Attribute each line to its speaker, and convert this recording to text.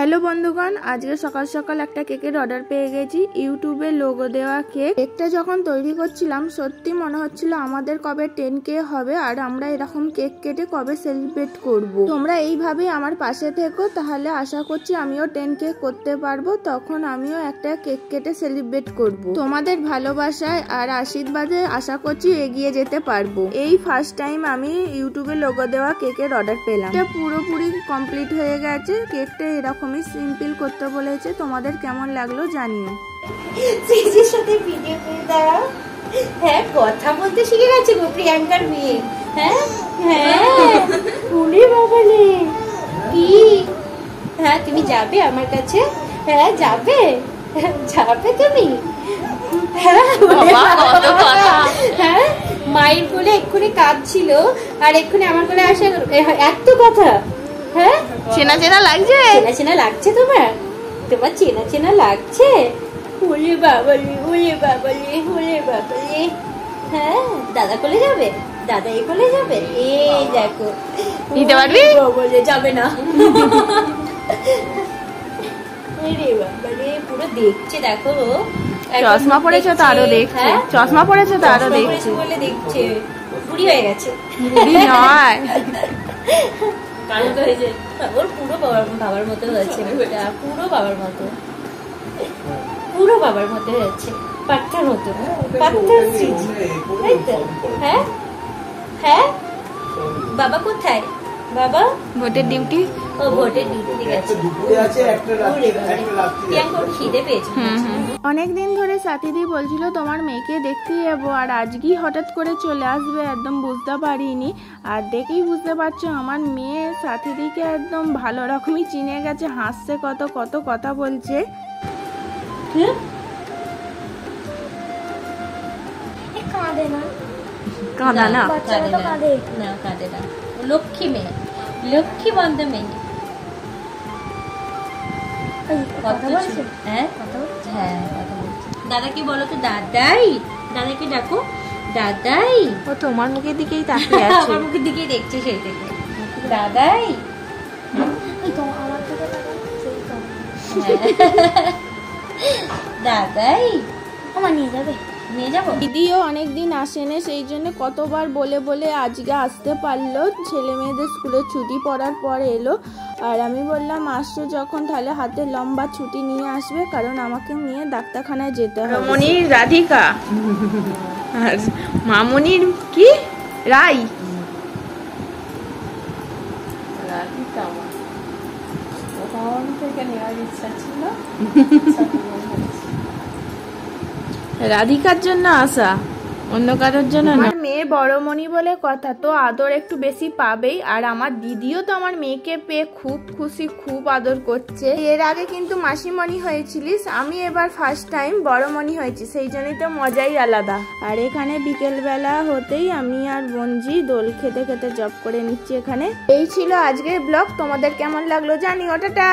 Speaker 1: Hello বন্ধুগণ, আজকে সকাল সকাল একটা কেকের অর্ডার পেয়ে গেছি। ইউটিউবে লোগো দেওয়া কেকটা যখন তৈরি করছিলাম সত্যি মনে হচ্ছিল আমাদের কবে 10K হবে আর আমরা এরকম কেক কেটে কবে সেলিব্রেট করব। তোমরা এইভাবেই আমার পাশে থেকো, তাহলে আশা করছি আমিও 10K করতে পারবো। তখন আমিও একটা কেক কেটে সেলিব্রেট করব। তোমাদের ভালোবাসায় আর আশীর্বাদে আশা করছি এগিয়ে যেতে পারবো। এই ফার্স্ট টাইম আমি ইউটিউবে লোগো দেওয়া কেকের অর্ডার পেলাম। এটা পুরোপুরি কমপ্লিট হয়ে গেছে। কেকটা এরকমই সিম্পল করতে বলেছে। তোমাদের কেমন লাগলো জানিও।
Speaker 2: সিজির সাথে ভিডিও করে দাও। হ্যাঁ, কথা বলতে শিখে গেছে গো প্রিয়াঙ্কার মেয়ে। হ্যাঁ হ্যাঁ, বলি বাবালে কি? হ্যাঁ, তুমি যাবে আমার কাছে? হ্যাঁ যাবে, যাবে তুমি? হ্যাঁ, মায়ের কোলে এক্ষুনি কাঁদছিল আর এক্ষুনি আমার কোলে আসে এত কথা। হ্যাঁ,
Speaker 1: চেনা চেনা লাগছে?
Speaker 2: চেনা চেনা লাগছে তোমার? তোমার চেনা চেনা লাগছে? ওলে বাবালে, ওলে বাবালে, ওলে বাবালে। হ্যাঁ, দাদা কোলে যাবে? দাদা এই কোলে যাবে? এই দেখো,
Speaker 1: নিতে পারবি?
Speaker 2: বলে যাবে না। আরে বাবালে, পুরো দেখছে দেখো।
Speaker 1: চশমা পড়েছে তো আরো দেখছে। চশমা পড়েছে তো আরো দেখছে
Speaker 2: বলে দেখছে। বুড়ি হয়ে গেছে।
Speaker 1: বুড়ি নয়,
Speaker 2: ওর পুরো বাবার মতো হয়েছে। পুরো বাবার মতো, পুরো বাবার মতো হয়েছে। পাট্টার মতো, পাট্টার সিজি। তাই তো? হ্যাঁ হ্যাঁ, বাবা কোথায়? বাবা
Speaker 1: ভোটের ডিউটি।
Speaker 2: ও ভোটের ডিউটি গেছে। খিদে পেয়েছে।
Speaker 1: অনেকদিন ধরে সাথীদি বলছিল তোমার মেয়েকে দেখতে যাবো, আর আজকেই হঠাৎ করে চলে আসবে, একদম বুঝতে পারিনি। আর দেখেই বুঝতে পারছো আমার মেয়ে সাথীদিকে একদম ভালো রকমই চিনে গেছে। হাসছে, কত কত কথা বলছে।
Speaker 2: কাঁদে না,
Speaker 1: কাঁদা না,
Speaker 2: কাঁদে না। লক্ষ্মী মেয়ে, লক্ষ্মী বন্ধ মেয়ে। কথা বলছে? হ্যাঁ কথা বলছে। হ্যাঁ কথা বলছে। দাদাকে বলো তো দাদাই, দাদাকে ডাকো দাদাই।
Speaker 1: ও তোমার মুখের দিকেই তাকিয়ে আছে।
Speaker 2: আমার মুখের দিকেই দেখছে সেই থেকে। দাদাই, দাদাই আমার নিয়ে যাবে, নিয়ে যাবো।
Speaker 1: দিদিও অনেকদিন আসেনি, সেই জন্য কতবার বলে বলে আজকে আসতে পারলো। ছেলে মেয়েদের স্কুলের ছুটি পড়ার পর এলো। আর আমি বললাম আসছো যখন তাহলে হাতে লম্বা ছুটি নিয়ে আসবে, কারণ আমাকে নিয়ে ডাক্তারখানায় যেতে হবে। রমণীর রাধিকা আর মামনির কি রাই। রাধিকা আমার তখন থেকে নেওয়ার ইচ্ছা ছিল। রাধিকার জন্য আসা, অন্য কারোর জন্য না। আমার মেয়ে বড়মণি বলে কথা, তো আদর একটু বেশি পাবেই। আর আমার দিদিও তো আমার মেয়েকে পেয়ে খুব খুশি, খুব আদর করছে। এর আগে কিন্তু মাসিমণি হয়েছিলিস, আমি এবার ফার্স্ট টাইম বড়মণি হয়েছি, সেই জন্যই তো মজাই আলাদা। আর এখানে বিকেলবেলা হতেই আমি আর বঞ্জি দোল খেতে খেতে জব করে নিচ্ছি এখানে। এই ছিল আজকের ব্লগ। তোমাদের কেমন লাগলো জানিও। টাটা।